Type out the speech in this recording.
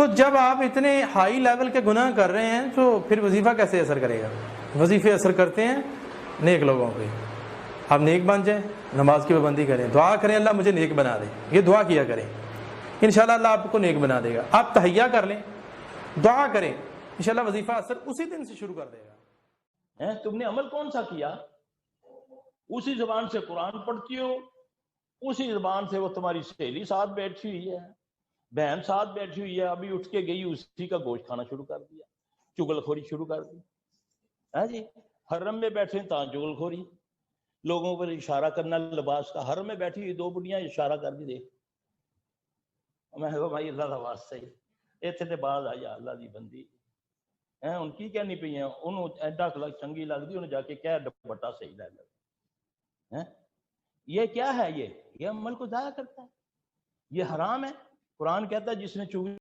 تو جب آپ اتنے ہائی لیول کے گناہ کر رہے ہیں تو پھر وظیفہ کیسے اثر کرے گا؟ وظیفے اثر کرتے ہیں نیک لوگوں پہ. آپ نیک بن جائیں، نماز کی پابندی کریں، دعا کریں اللہ مجھے نیک بنا دے، یہ دعا کیا کریں، انشاءاللہ اللہ آپ کو نیک بنا دے گا. آپ تحیہ کر لیں، دعا کریں، انشاءاللہ وظیفہ اثر اسی دن سے شروع کر دے گا. تم نے عمل کون سا کیا؟ اسی زبان سے قرآن پڑھتی ہو، اسی زبان سے وہ تمہاری سہیلی ساتھ بیٹھی ہوئی ہے، بہن ساتھ بیٹھی ہوئی ہے، ابھی اٹھ کے گئی اسی کا گوشت کھانا شروع کر دیا، چگل خوری شروع کر دی. جی حرم میں بیٹھے تاں چگل خوری، لوگوں پر اشارہ کرنا لباس کا. حرم میں بیٹھی ہوئی دو بڑیاں اشارہ کر دی، دیکھ میں کہا بھائی اللہ کا واسطہ ہی اتنے تے بعد آئی اللہ دی بندی ان کی کہنی پئی ہیں، انہوں ایڈا چنگی لگتی، انہوں جا کے کہہ دوپٹہ صحیح لے لے. یہ کیا ہے؟ یہ عمل کو ضائع کرتا ہے، یہ حرام ہے. قرآن کہتا ہے جس نے چگلی